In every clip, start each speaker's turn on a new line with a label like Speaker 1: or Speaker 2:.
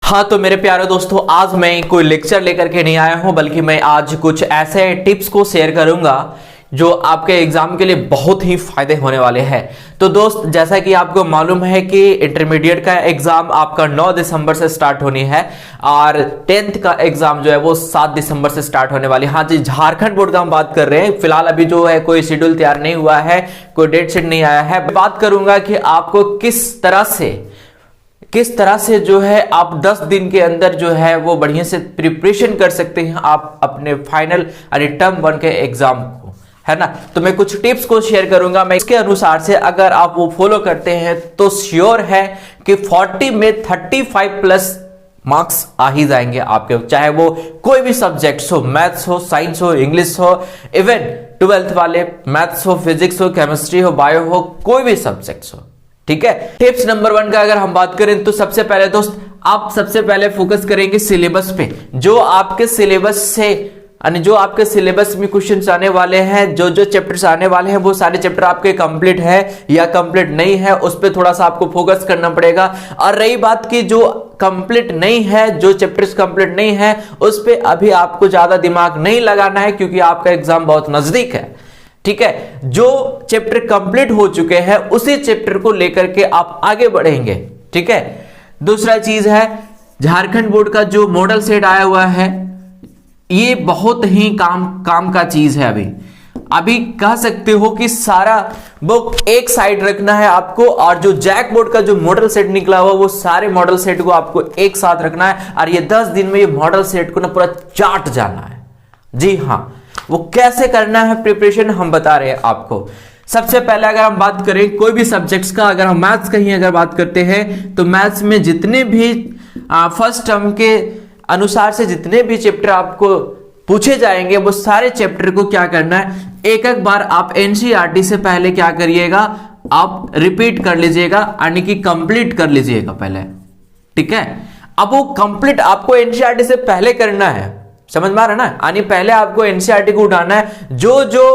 Speaker 1: हाँ तो मेरे प्यारे दोस्तों, आज मैं कोई लेक्चर लेकर के नहीं आया हूं, बल्कि मैं आज कुछ ऐसे टिप्स को शेयर करूंगा जो आपके एग्जाम के लिए बहुत ही फायदे होने वाले हैं। तो दोस्त, जैसा कि आपको मालूम है कि इंटरमीडिएट का एग्जाम आपका 9 दिसंबर से स्टार्ट होनी है और 10th का एग्जाम जो है वो 7 दिसंबर से स्टार्ट होने वाली है। हाँ जी, झारखंड बोर्ड का हम बात कर रहे हैं। फिलहाल अभी जो है कोई शेड्यूल तैयार नहीं हुआ है, कोई डेट शीट नहीं आया है। बात करूंगा कि आपको किस तरह से जो है आप 10 दिन के अंदर जो है वो बढ़िया से प्रिपरेशन कर सकते हैं आप अपने फाइनल यानी टर्म 1 के एग्जाम को, है ना। तो मैं कुछ टिप्स को शेयर करूंगा। मैं इसके अनुसार से अगर आप वो फॉलो करते हैं तो श्योर है कि 40 में 35 प्लस मार्क्स आ ही जाएंगे आपके, चाहे वो कोई भी सब्जेक्ट्स हो, मैथ्स हो, साइंस हो, इंग्लिश हो, इवन 12th वाले मैथ्स हो, फिजिक्स हो, केमिस्ट्री हो, बायो हो, कोई भी सब्जेक्ट्स हो। ठीक है। टिप्स नंबर 1 का अगर हम बात करें तो सबसे पहले दोस्त, आप सबसे पहले फोकस करेंगे सिलेबस पे। जो आपके सिलेबस में क्वेश्चंस आने वाले हैं, जो चैप्टर्स आने वाले हैं, वो सारे चैप्टर आपके कंप्लीट है या कंप्लीट नहीं है, उस पर थोड़ा सा आपको फोकस करना पड़ेगा। और रही बात की जो कंप्लीट नहीं है, जो चैप्टर्स कंप्लीट नहीं है, उस पर अभी आपको ज्यादा दिमाग नहीं लगाना है क्योंकि आपका एग्जाम बहुत नजदीक है। ठीक है। जो चैप्टर कंप्लीट हो चुके हैं उसी चैप्टर को लेकर के आप आगे बढ़ेंगे। ठीक है। दूसरा चीज है, झारखंड बोर्ड का जो मॉडल सेट आया हुआ है, ये बहुत ही काम का चीज है। अभी कह सकते हो कि सारा बुक एक साइड रखना है आपको, और जो जैक बोर्ड का जो मॉडल सेट निकला हुआ वो सारे मॉडल सेट को आपको एक साथ रखना है, और ये 10 दिन में ये मॉडल सेट को ना पूरा चाट जाना है। जी हाँ, वो कैसे करना है प्रिपरेशन हम बता रहे हैं आपको। सबसे पहले अगर हम बात करें कोई भी सब्जेक्ट्स का, अगर हम मैथ्स का ही अगर बात करते हैं तो मैथ्स में जितने भी फर्स्ट टर्म के अनुसार से जितने भी चैप्टर आपको पूछे जाएंगे वो सारे चैप्टर को क्या करना है, एक एक बार आप एनसीईआरटी से पहले क्या करिएगा, आप रिपीट कर लीजिएगा, यानी कि कंप्लीट कर लीजिएगा पहले। ठीक है। अब वो कंप्लीट आपको एनसीईआरटी से पहले करना है, समझ में आ रहा है ना। यानी पहले आपको एनसीईआरटी को उठाना है, जो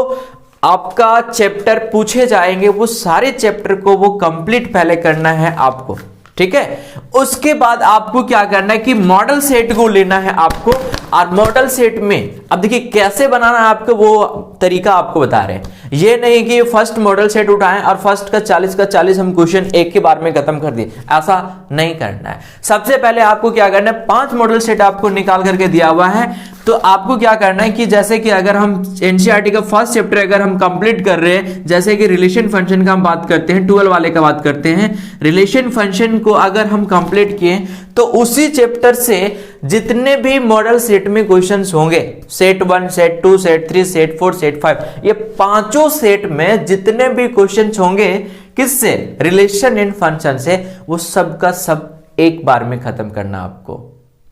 Speaker 1: आपका चैप्टर पूछे जाएंगे वो सारे चैप्टर को वो कंप्लीट पहले करना है आपको। ठीक है। उसके बाद आपको क्या करना है कि मॉडल सेट को लेना है आपको, और मॉडल सेट में अब देखिए कैसे बनाना है आपको, वो तरीका आपको बता रहे हैं। ये नहीं कि फर्स्ट मॉडल सेट उठाएं और फर्स्ट का 40 का 40 हम क्वेश्चन एक के बार में खत्म कर दिए, ऐसा नहीं करना है। सबसे पहले आपको क्या करना है, 5 मॉडल सेट आपको निकाल करके दिया हुआ है। तो आपको क्या करना है कि जैसे कि अगर हम एनसीईआरटी का फर्स्ट चैप्टर अगर हम कंप्लीट कर रहे हैं, जैसे कि रिलेशन फंक्शन का हम बात करते हैं, 12 वाले का बात करते हैं, रिलेशन फंक्शन को अगर हम कंप्लीट किए तो उसी चैप्टर से जितने भी मॉडल सेट में क्वेश्चंस होंगे, set 1, set 2, set 3, set 4, set 5, ये पांचों सेट में जितने भी क्वेश्चंस होंगे किससे, रिलेशन एंड फंक्शन से, वो सब का सब एक बार में खत्म करना आपको।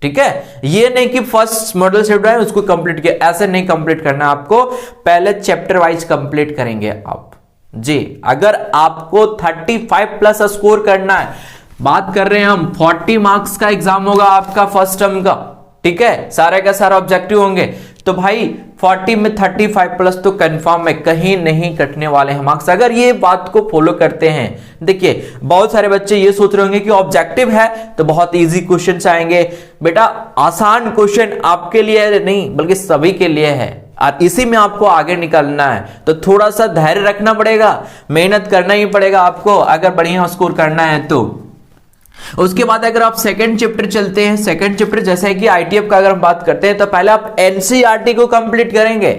Speaker 1: ठीक है। ये नहीं कि फर्स्ट मॉडल सेट है उसको कंप्लीट किया, ऐसे नहीं कंप्लीट करना आपको, पहले चैप्टर वाइज कंप्लीट करेंगे आप जी। अगर आपको 35 प्लस स्कोर करना है, बात कर रहे हैं हम 40 मार्क्स का एग्जाम होगा आपका फर्स्ट टर्म का। ठीक है। सारे का सारा ऑब्जेक्टिव होंगे, तो भाई 40 में 35 प्लस तो कंफर्म है, कहीं नहीं कटने वाले हैं मार्क्स, अगर ये बात को फॉलो करते हैं। देखिए बहुत सारे बच्चे ये सोच रहे होंगे कि ऑब्जेक्टिव है तो बहुत इजी क्वेश्चंस आएंगे। बेटा आसान क्वेश्चन आपके लिए नहीं बल्कि सभी के लिए है, और इसी में आपको आगे निकलना है। तो थोड़ा सा धैर्य रखना पड़ेगा, मेहनत करना ही पड़ेगा आपको अगर बढ़िया स्कोर करना है तो। उसके बाद अगर आप सेकंड चैप्टर चलते हैं, सेकंड चैप्टर जैसा है कि आईटीएफ का अगर हम बात करते हैं तो पहले आप एनसीईआरटी को कंप्लीट करेंगे।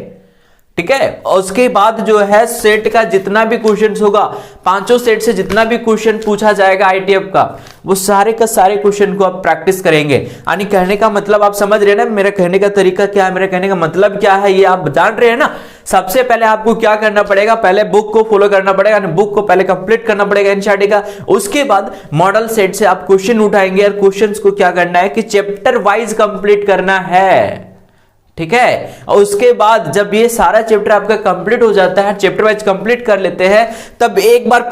Speaker 1: ठीक है। उसके बाद जो है सेट का जितना भी क्वेश्चन होगा, पांचों सेट से जितना भी क्वेश्चन पूछा जाएगा आईटीएफ का, वो सारे का सारे क्वेश्चन को आप प्रैक्टिस करेंगे। यानी कहने का मतलब आप समझ रहे हैं ना, मेरा कहने का तरीका क्या है, मेरा कहने का मतलब क्या है, ये आप जान रहे हैं ना। सबसे पहले आपको क्या करना पड़ेगा, पहले बुक को फॉलो करना पड़ेगा, बुक को पहले कंप्लीट करना पड़ेगा एनसीईआरटी का। उसके बाद मॉडल सेट से आप क्वेश्चन उठाएंगे, और क्वेश्चंस को क्या करना है कि चैप्टर वाइज कंप्लीट करना है। ठीक है। और उसके बाद जब ये सारा चैप्टर आपका कंप्लीट हो जाता है, चैप्टर वाइज कंप्लीट कर लेते हैं, तब एक बार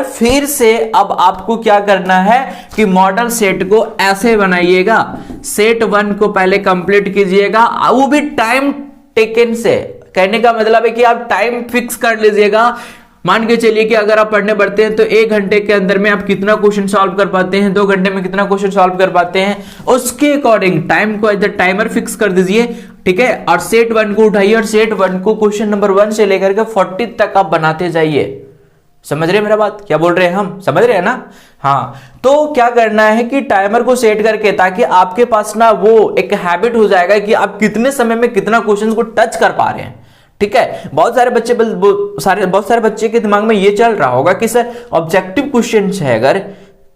Speaker 1: फिर से अब आपको क्या करना है कि मॉडल सेट को ऐसे बनाइएगा। सेट 1 को पहले कंप्लीट कीजिएगा, वो भी टाइम टेकन से। कहने का मतलब है कि आप टाइम फिक्स कर लीजिएगा मान के चलिए कि अगर आप पढ़ने बढ़ते हैं तो 1 घंटे के अंदर में आप कितना क्वेश्चन सॉल्व कर पाते हैं, 2 घंटे में कितना क्वेश्चन सॉल्व कर पाते हैं, उसके अकॉर्डिंग टाइम को एज टाइमर फिक्स कर दीजिए, ठीक है। और सेट 1 को उठाइए और सेट 1 को क्वेश्चन नंबर 1 से लेकर के 40 तक आप बनाते जाइए। समझ रहे हैं मेरा बात, क्या बोल रहे हैं हम, समझ रहे हैं ना। हाँ, तो क्या करना है कि टाइमर को सेट करके, ताकि आपके पास ना वो एक हैबिट हो जाएगा कि आप कितने समय में कितना क्वेश्चन को टच कर पा रहे हैं, ठीक है। बहुत सारे बच्चे के दिमाग में ये चल रहा होगा कि सर ऑब्जेक्टिव क्वेश्चन है अगर,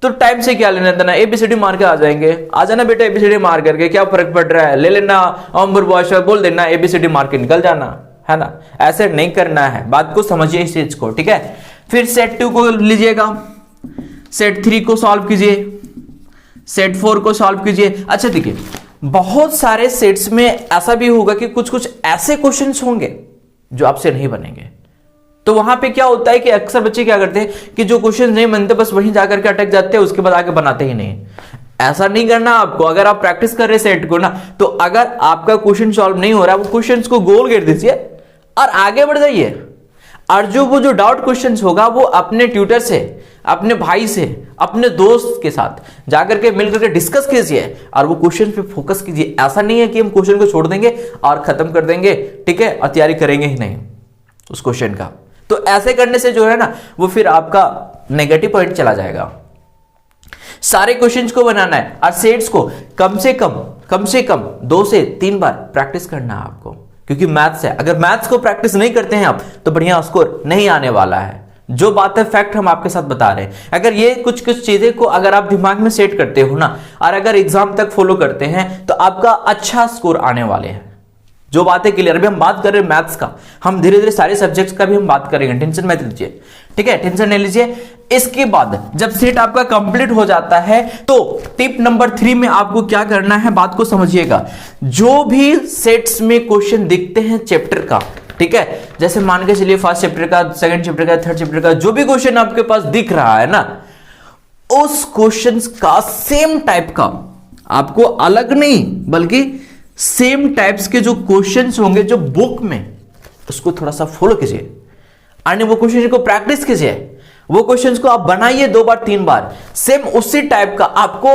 Speaker 1: तो टाइम से क्या लेना देना, एबीसीडी मार के आ जाएंगे, आ जाना बेटा एबीसीडी मार करके, क्या फर्क पड़ रहा है, ले लेना अम्बर बॉश बोल देना, एबीसीडी मार के निकल जाना, है ना। ऐसे नहीं करना है, बात को समझिए इस चीज को, ठीक है। फिर सेट 2 को लीजिएगा, सेट 3 को सॉल्व कीजिए, सेट 4 को सॉल्व कीजिए। अच्छा देखिए, बहुत सारे सेट्स में ऐसा भी होगा कि कुछ कुछ ऐसे क्वेश्चंस होंगे जो आपसे नहीं बनेंगे, तो वहां पे क्या होता है कि अक्सर बच्चे क्या करते हैं कि जो क्वेश्चन नहीं बनते बस वहीं जाकर के अटक जाते हैं, उसके बाद आगे बनाते ही नहीं। ऐसा नहीं करना आपको। अगर आप प्रैक्टिस कर रहे सेट को ना, तो अगर आपका क्वेश्चन सॉल्व नहीं हो रहा है, वो क्वेश्चन को गोल कर दीजिए और आगे बढ़ जाइए। और जो डाउट क्वेश्चंस होगा वो अपने ट्यूटर से, अपने भाई से, अपने दोस्त के साथ जाकर के मिलकर के डिस्कस कीजिए और वो क्वेश्चन पे फोकस कीजिए। ऐसा नहीं है कि हम क्वेश्चन को छोड़ देंगे और खत्म कर देंगे, ठीक है, और तैयारी करेंगे ही नहीं उस क्वेश्चन का। तो ऐसे करने से जो है ना, वो फिर आपका नेगेटिव पॉइंट चला जाएगा। सारे क्वेश्चंस को बनाना है और सेट्स को कम से कम 2 से 3 बार प्रैक्टिस करना है आपको, क्योंकि मैथ्स है। अगर मैथ्स को प्रैक्टिस नहीं करते हैं आप, तो बढ़िया स्कोर नहीं आने वाला है। जो बात है फैक्ट हम आपके साथ बता रहे हैं। अगर ये कुछ चीजें को अगर आप दिमाग में सेट करते हो ना, और अगर एग्जाम तक फॉलो करते हैं, तो आपका अच्छा स्कोर आने वाले हैं। जो बातें क्लियर, अभी हम बात कर रहे हैं मैथ्स का, हम धीरे धीरे सारे सब्जेक्ट्स का भी हम बात करेंगे, टेंशन मत लीजिए, ठीक है, टेंशन नहीं लीजिए। इसके बाद जब सेट आपका कंप्लीट हो जाता है, तो टिप नंबर 3 में आपको क्या करना है, बात को समझिएगा। जो भी सेट्स में क्वेश्चन दिखते हैं चैप्टर का, ठीक है, जैसे मान के चलिए फर्स्ट चैप्टर का, सेकंड चैप्टर का, थर्ड चैप्टर का, जो भी क्वेश्चन आपके पास दिख रहा है ना, उस क्वेश्चन का सेम टाइप का, आपको अलग नहीं बल्कि सेम टाइप्स के जो क्वेश्चंस होंगे जो बुक में, उसको थोड़ा सा फॉलो कीजिए और वो क्वेश्चन को प्रैक्टिस कीजिए। वो क्वेश्चंस को आप बनाइए 2 बार 3 बार, सेम उसी टाइप का। आपको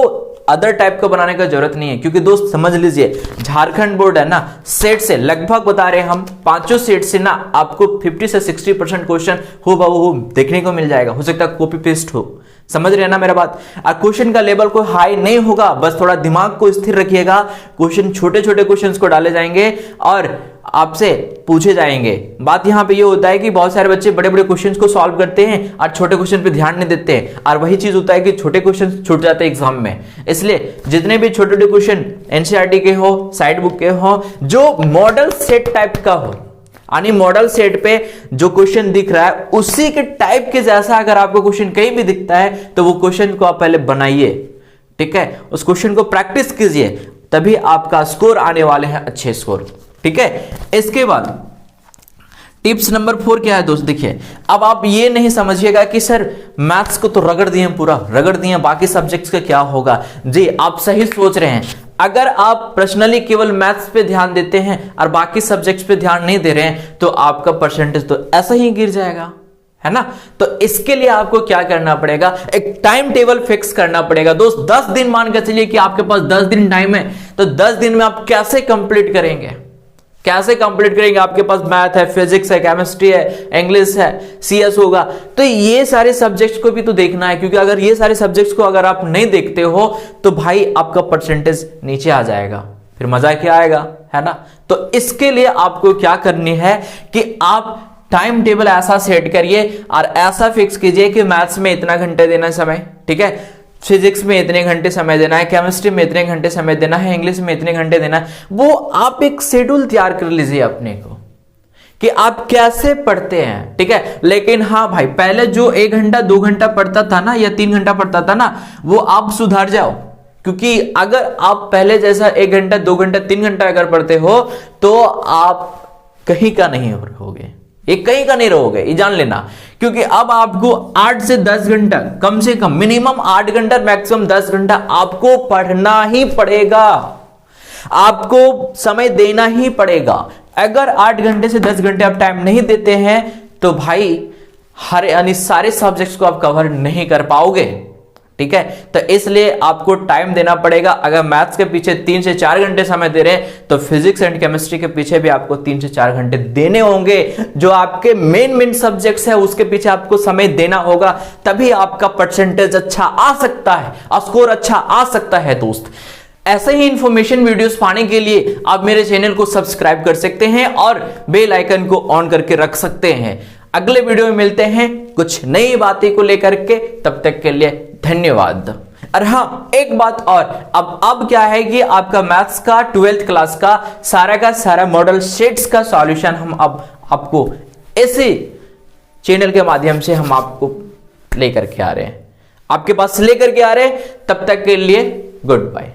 Speaker 1: अदर टाइप का बनाने का जरूरत नहीं है, क्योंकि दोस्त समझ लीजिए, झारखंड बोर्ड है ना, सेट से लगभग बता रहे हैं हम, 5 सेट से ना आपको 50 से 60% क्वेश्चन हो देखने को मिल जाएगा। हो सकता है कॉपी पेस्ट हो, समझ रहे हैं ना मेरा बात। और क्वेश्चन का लेवल कोई हाई नहीं होगा, बस थोड़ा दिमाग को स्थिर रखिएगा। क्वेश्चन छोटे छोटे क्वेश्चंस को डाले जाएंगे और आपसे पूछे जाएंगे। बात यहां पे ये होता है कि बहुत सारे बच्चे बड़े बड़े क्वेश्चंस को सॉल्व करते हैं और छोटे क्वेश्चन पे ध्यान नहीं देते हैं, और वही चीज होता है कि छोटे क्वेश्चन छूट जाते हैं एग्जाम में। इसलिए जितने भी छोटे छोटे क्वेश्चन एनसीईआरटी के हो, साइड बुक के हो, जो मॉडल सेट टाइप का हो, यानी मॉडल सेट पे जो क्वेश्चन दिख रहा है उसी के टाइप के जैसा अगर आपको क्वेश्चन कहीं भी दिखता है, तो वो क्वेश्चन को आप पहले बनाइए, ठीक है, उस क्वेश्चन को प्रैक्टिस कीजिए, तभी आपका स्कोर आने वाले हैं अच्छे स्कोर, ठीक है। इसके बाद टिप्स नंबर 4 क्या है दोस्त, देखिए, अब आप ये नहीं समझिएगा कि सर मैथ्स को तो रगड़ दिए, पूरा रगड़ दिए, बाकी सब्जेक्ट्स का क्या होगा। जी, आप सही सोच रहे हैं। अगर आप पर्सनली केवल मैथ्स पे ध्यान देते हैं और बाकी सब्जेक्ट्स पे ध्यान नहीं दे रहे हैं, तो आपका परसेंटेज तो ऐसा ही गिर जाएगा, है ना। तो इसके लिए आपको क्या करना पड़ेगा, एक टाइम टेबल फिक्स करना पड़ेगा दोस्त। 10 दिन मान के चलिए कि आपके पास 10 दिन टाइम है, तो 10 दिन में आप कैसे कंप्लीट करेंगे, कैसे कंप्लीट करेंगे। आपके पास मैथ है, फिजिक्स है, केमिस्ट्री है, इंग्लिश है, सीएस होगा, तो ये सारे सब्जेक्ट्स को भी तो देखना है, क्योंकि अगर ये सारे सब्जेक्ट्स को अगर आप नहीं देखते हो, तो भाई आपका परसेंटेज नीचे आ जाएगा, फिर मजा क्या आएगा, है ना। तो इसके लिए आपको क्या करनी है कि आप टाइम टेबल ऐसा सेट करिए और ऐसा फिक्स कीजिए कि मैथ्स में इतना घंटे देना समय, ठीक है, फिजिक्स में इतने घंटे समय देना है, केमिस्ट्री में इतने घंटे समय देना है, इंग्लिश में इतने घंटे देना है। वो आप एक शेड्यूल तैयार कर लीजिए अपने को कि आप कैसे पढ़ते हैं, ठीक है। लेकिन हाँ भाई, पहले जो 1 घंटा 2 घंटा पढ़ता था ना, या 3 घंटा पढ़ता था ना, वो आप सुधार जाओ। क्योंकि अगर आप पहले जैसा 1 घंटा 2 घंटा 3 घंटा अगर पढ़ते हो, तो आप कहीं का नहीं होगे, ये कहीं का नहीं रहोगे, ये जान लेना। क्योंकि अब आपको 8 से 10 घंटा, कम से कम मिनिमम 8 घंटा, मैक्सिमम 10 घंटा आपको पढ़ना ही पड़ेगा, आपको समय देना ही पड़ेगा। अगर 8 घंटे से 10 घंटे आप टाइम नहीं देते हैं, तो भाई हर यानी सारे सब्जेक्ट्स को आप कवर नहीं कर पाओगे, ठीक है। तो इसलिए आपको टाइम देना पड़ेगा। अगर मैथ्स के पीछे 3 से 4 घंटे समय दे रहे हैं तो फिजिक्स एंड केमिस्ट्री के पीछे भी आपको 3 से 4 घंटे देने होंगे। जो आपके मेन सब्जेक्ट्स है उसके पीछे आपको समय देना होगा, तभी आपका परसेंटेज अच्छा आ सकता है, स्कोर अच्छा आ सकता है दोस्त। ऐसे ही इंफॉर्मेशन वीडियोस पाने के लिए आप मेरे चैनल को सब्सक्राइब कर सकते हैं और बेल आइकन को ऑन करके रख सकते हैं। अगले वीडियो में मिलते हैं कुछ नई बातें को लेकर के, तब तक के लिए धन्यवाद। और हाँ, एक बात और, अब क्या है कि आपका मैथ्स का 12th क्लास का सारा मॉडल सेट्स का सॉल्यूशन हम अब आपको ऐसे चैनल के माध्यम से हम आपको लेकर के आ रहे हैं, आपके पास लेकर के आ रहे हैं। तब तक के लिए गुड बाय।